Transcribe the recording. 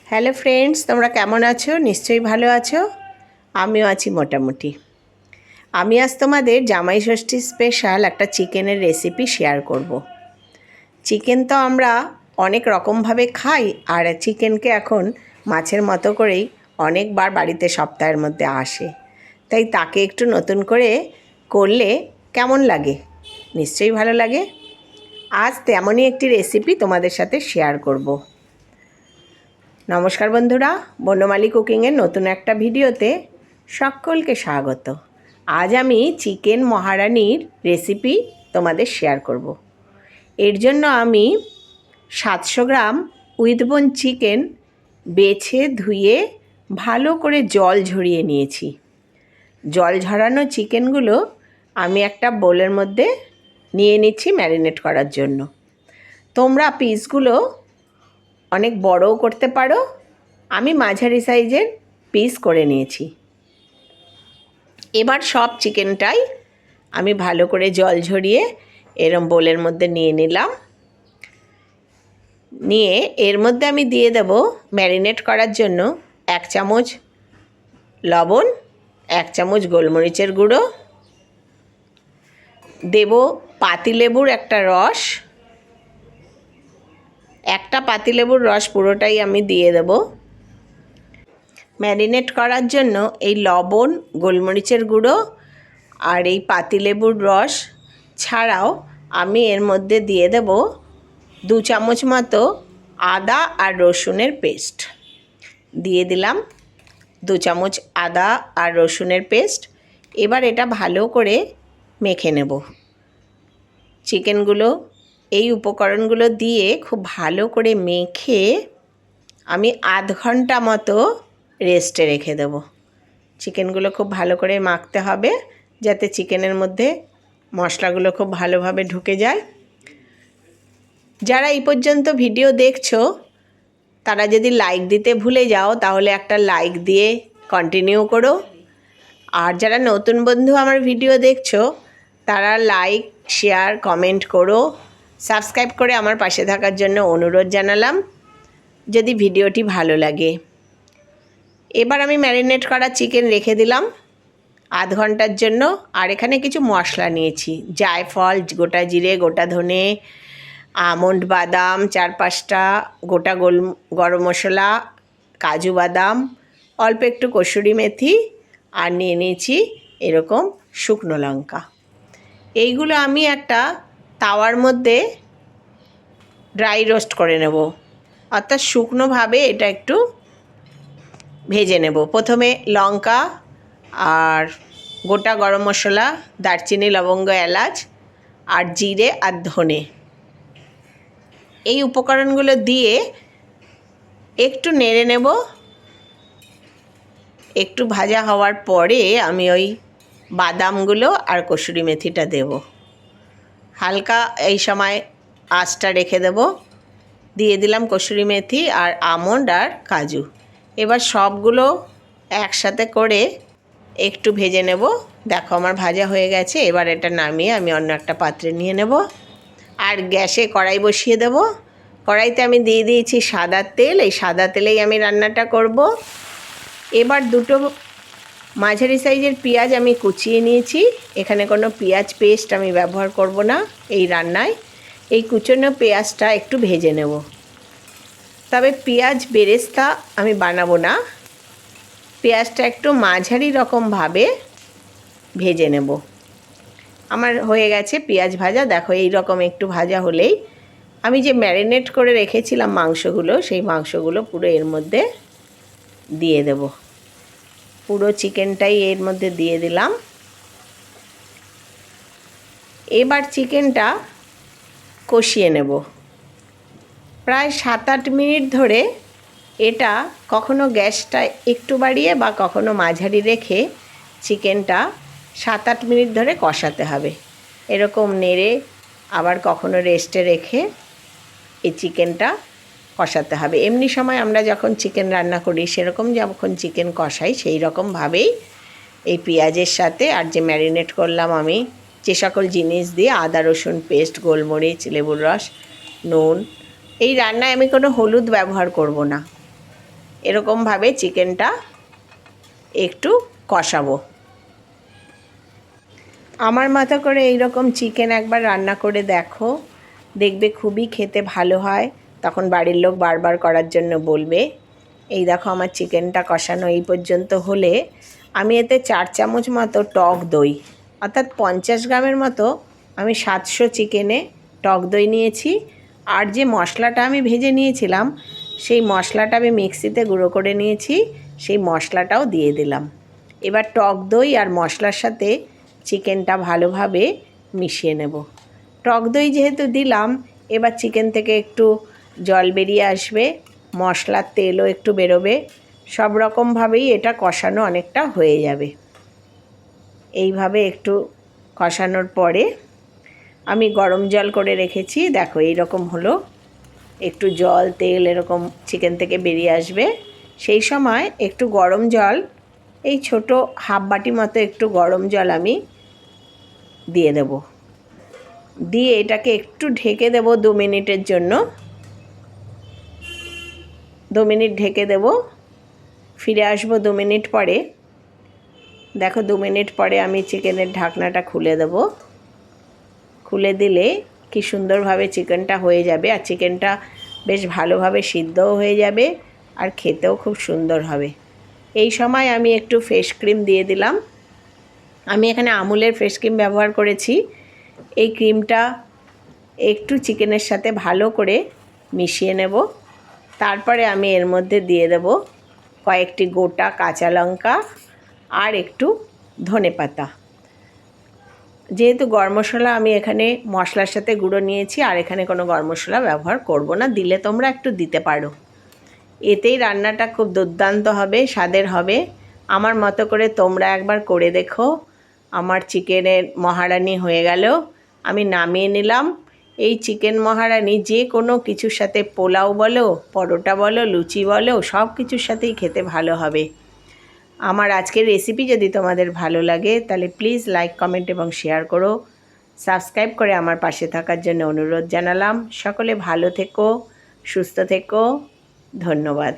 Hello friends, তোমরা কেমন আছো? নিশ্চয়ই ভালো আছো। আমিও আছি মোটামুটি। আমি আজ তোমাদের জামাই ষষ্ঠী স্পেশাল একটা চিকেনের রেসিপি শেয়ার করব। চিকেন তো আমরা অনেক রকমভাবে খাই, আর চিকেনকে এখন মাছের মতো করেই অনেকবার বাড়িতে সপ্তাহের মধ্যে আসে। তাই তাকে একটু নতুন করে করলে কেমন লাগে? নিশ্চয়ই ভালো লাগে। আজ তেমনই একটি রেসিপি তোমাদের সাথে শেয়ার করব। নমস্কার বন্ধুরা, বনমালী কুকিংয়ের নতুন একটা ভিডিওতে সকলকে স্বাগত। আজ আমি চিকেন মহারানির রেসিপি তোমাদের শেয়ার করব। এর জন্য আমি 700 গ্রাম উইথবোন চিকেন বেছে ধুয়ে ভালো করে জল ঝরিয়ে নিয়েছি। জল ঝরানো চিকেনগুলো আমি একটা বোলের মধ্যে নিয়ে নিচ্ছি ম্যারিনেট করার জন্য। তোমরা পিসগুলো অনেক বড়ও করতে পারো, আমি মাঝারি সাইজের পিস করে নিয়েছি। এবার সব চিকেনটাই আমি ভালো করে জল ঝরিয়ে এরম বোলের মধ্যে নিয়ে নিলাম। নিয়ে এর মধ্যে আমি দিয়ে দেব ম্যারিনেট করার জন্য 1 চামচ লবণ, 1 চামচ গোলমরিচের গুঁড়ো, দেব পাতিলেবুর একটা রস, একটা পাতিলেবুর রস পুরোটাই আমি দিয়ে দেব। ম্যারিনেট করার জন্য এই লবণ, গোলমরিচের গুঁড়ো আর এই পাতিলেবুর রস ছাড়াও আমি এর মধ্যে দিয়ে দেব 2 চামচ মতো আদা আর রসুনের পেস্ট। দিয়ে দিলাম 2 চামচ আদা আর রসুনের পেস্ট। এবার এটা ভালো করে মেখে নেব। চিকেনগুলো এই উপকরণগুলো দিয়ে খুব ভালো করে মেখে আমি আধ ঘন্টা মতো রেস্টে রেখে দেব। চিকেনগুলো খুব ভালো করে মাখতে হবে যাতে চিকেনের মধ্যে মশলাগুলো খুব ভালোভাবে ঢুকে যায়। যারা এই পর্যন্ত ভিডিও দেখছো তারা যদি লাইক দিতে ভুলে যাও তাহলে একটা লাইক দিয়ে কন্টিনিউ করো। আর যারা নতুন বন্ধু আমার ভিডিও দেখছো তারা লাইক, শেয়ার, কমেন্ট করো। সাবস্ক্রাইব করে আমার পাশে থাকার জন্য অনুরোধ জানালাম যদি ভিডিওটি ভালো লাগে। এবার আমি ম্যারিনেট করা চিকেন রেখে দিলাম আধ ঘন্টার জন্য। আর এখানে কিছু মশলা নিয়েছি, জায়ফল, গোটা জিরে, গোটা ধনে, আমন্ড বাদাম 4-5টা, গোটা গরম মশলা, কাজু বাদাম, অল্প একটু কসুরি মেথি, আর নিয়ে নিয়েছি এরকম শুকনো লঙ্কা। এইগুলো আমি একটা তাওয়ার মধ্যে ড্রাই রোস্ট করে নেব, অর্থাৎ শুকনোভাবে এটা একটু ভেজে নেব। প্রথমে লঙ্কা আর গোটা গরম মশলা, দারচিনি, লবঙ্গ, এলাচ আর জিরে আর ধনে এই উপকরণগুলো দিয়ে একটু নেড়ে নেব। একটু ভাজা হওয়ার পরে আমি ওই বাদামগুলো আর কসুরি মেথিটা দেব। হালকা এই সময় আঁচটা রেখে দেব। দিয়ে দিলাম কসুরি মেথি আর আমন্ড আর কাজু। এবার সবগুলো একসাথে করে একটু ভেজে নেব। দেখো আমার ভাজা হয়ে গেছে। এবার এটা নামিয়ে আমি অন্য একটা পাত্রে নিয়ে নেব। আর গ্যাসে কড়াই বসিয়ে দেব। কড়াইতে আমি দিয়ে দিয়েছি সাদা তেল। এই সাদা তেলেই আমি রান্নাটা করব। এবার 2টো মাঝারি সাইজের পেঁয়াজ আমি কুচিয়ে নিয়েছি। এখানে কোনো পেঁয়াজ পেস্ট আমি ব্যবহার করব না এই রান্নায়। এই কুচনো পেঁয়াজটা একটু ভেজে নেব। তবে পেঁয়াজ বেরেস্তা আমি বানাবো না, পেঁয়াজটা একটু মাঝারি রকমভাবে ভেজে নেব। আমার হয়ে গেছে পেঁয়াজ ভাজা। দেখো এই রকম একটু ভাজা হলেই আমি যে ম্যারিনেট করে রেখেছিলাম মাংসগুলো, সেই মাংসগুলো পুরো এর মধ্যে দিয়ে দেব। পুরো চিকেনটাই এর মধ্যে দিয়ে দিলাম। এবার চিকেনটা কষিয়ে নেব প্রায় 7-8 মিনিট ধরে। এটা কখনো গ্যাসটা একটু বাড়িয়ে বা কখনো মাঝারি রেখে চিকেনটা 7-8 মিনিট ধরে কষাতে হবে। এরকম নেড়ে আবার কখনো রেস্টে রেখে এই চিকেনটা কষাতে হবে। এমনি সময় আমরা যখন চিকেন রান্না করি সেরকম যখন চিকেন কষাই সেই রকমভাবেই এই পেঁয়াজের সাথে আর যে ম্যারিনেট করলাম আমি যে সকল জিনিস দিয়ে, আদা রসুন পেস্ট, গোলমরিচ, লেবুর রস, নুন, এই রান্নায় আমি কোনো হলুদ ব্যবহার করব না। এরকমভাবে চিকেনটা একটু কষাবো। আমার মতো করে এইরকম চিকেন একবার রান্না করে দেখো, দেখবে খুবই খেতে ভালো হয়। তখন বাড়ির লোক বারবার করার জন্য বলবে। এই দেখো আমার চিকেনটা কষানো এই পর্যন্ত হলে আমি এতে 4 চামচ মতো টক দই, অর্থাৎ 50 গ্রামের মতো আমি 700 চিকেনে টক দই নিয়েছি। আর যে মশলাটা আমি ভেজে নিয়েছিলাম সেই মশলাটা আমি মিক্সিতে গুঁড়ো করে নিয়েছি, সেই মশলাটাও দিয়ে দিলাম। এবার টক দই আর মশলার সাথে চিকেনটা ভালোভাবে মিশিয়ে নেব। টক দই যেহেতু দিলাম, এবার চিকেন থেকে একটু জল বেরিয়ে আসবে, মশলার তেলও একটু বেরোবে, সব রকমভাবেই এটা কষানো অনেকটা হয়ে যাবে। এইভাবে একটু কষানোর পরে আমি গরম জল করে রেখেছি, দেখো এইরকম হলো, একটু জল তেল এরকম চিকেন থেকে বেরিয়ে আসবে। সেই সময় একটু গরম জল, এই ছোট হাফ বাটি মতো একটু গরম জল আমি দিয়ে দেব। দিয়ে এটাকে একটু ঢেকে দেব 2 মিনিটের জন্য। 2 মিনিট ঢেকে দেব, ফিরে আসবো 2 মিনিট পরে। দেখো 2 মিনিট পরে আমি চিকেনের ঢাকনাটা খুলে দেব। খুলে দিলে কি সুন্দরভাবে চিকেনটা হয়ে যাবে, আর চিকেনটা বেশ ভালোভাবে সিদ্ধও হয়ে যাবে আর খেতেও খুব সুন্দর হবে। এই সময় আমি একটু ফ্রেশ ক্রিম দিয়ে দিলাম। আমি এখানে আমুলের ফ্রেশ ক্রিম ব্যবহার করেছি। এই ক্রিমটা একটু চিকেনের সাথে ভালো করে মিশিয়ে নেব। তারপরে আমি এর মধ্যে দিয়ে দেব কয়েকটি গোটা কাঁচা লঙ্কা আর একটু ধনেপাতা। যেহেতু গরম মশলা আমি এখানে মশলার সাথে গুঁড়ো নিয়েছি, আর এখানে কোনো গরম মশলা ব্যবহার করব না, দিলে তোমরা একটু দিতে পারো। এতেই রান্নাটা খুব দুর্দান্ত হবে, স্বাদের হবে। আমার মতো করে তোমরা একবার করে দেখো। আমার চিকেনের মহারানি হয়ে গেল, আমি নামিয়ে নিলাম। এই চিকেন মহারানি যে কোনো কিছুর সাথে, পোলাও বলো, পরোটা বলো, লুচি বলো, সব কিছুর সাথেই খেতে ভালো হবে। আমার আজকের রেসিপি যদি তোমাদের ভালো লাগে তাহলে প্লিজ লাইক, কমেন্ট এবং শেয়ার করো। সাবস্ক্রাইব করে আমার পাশে থাকার জন্য অনুরোধ জানালাম। সকলে ভালো থেকো, সুস্থ থেকো, ধন্যবাদ।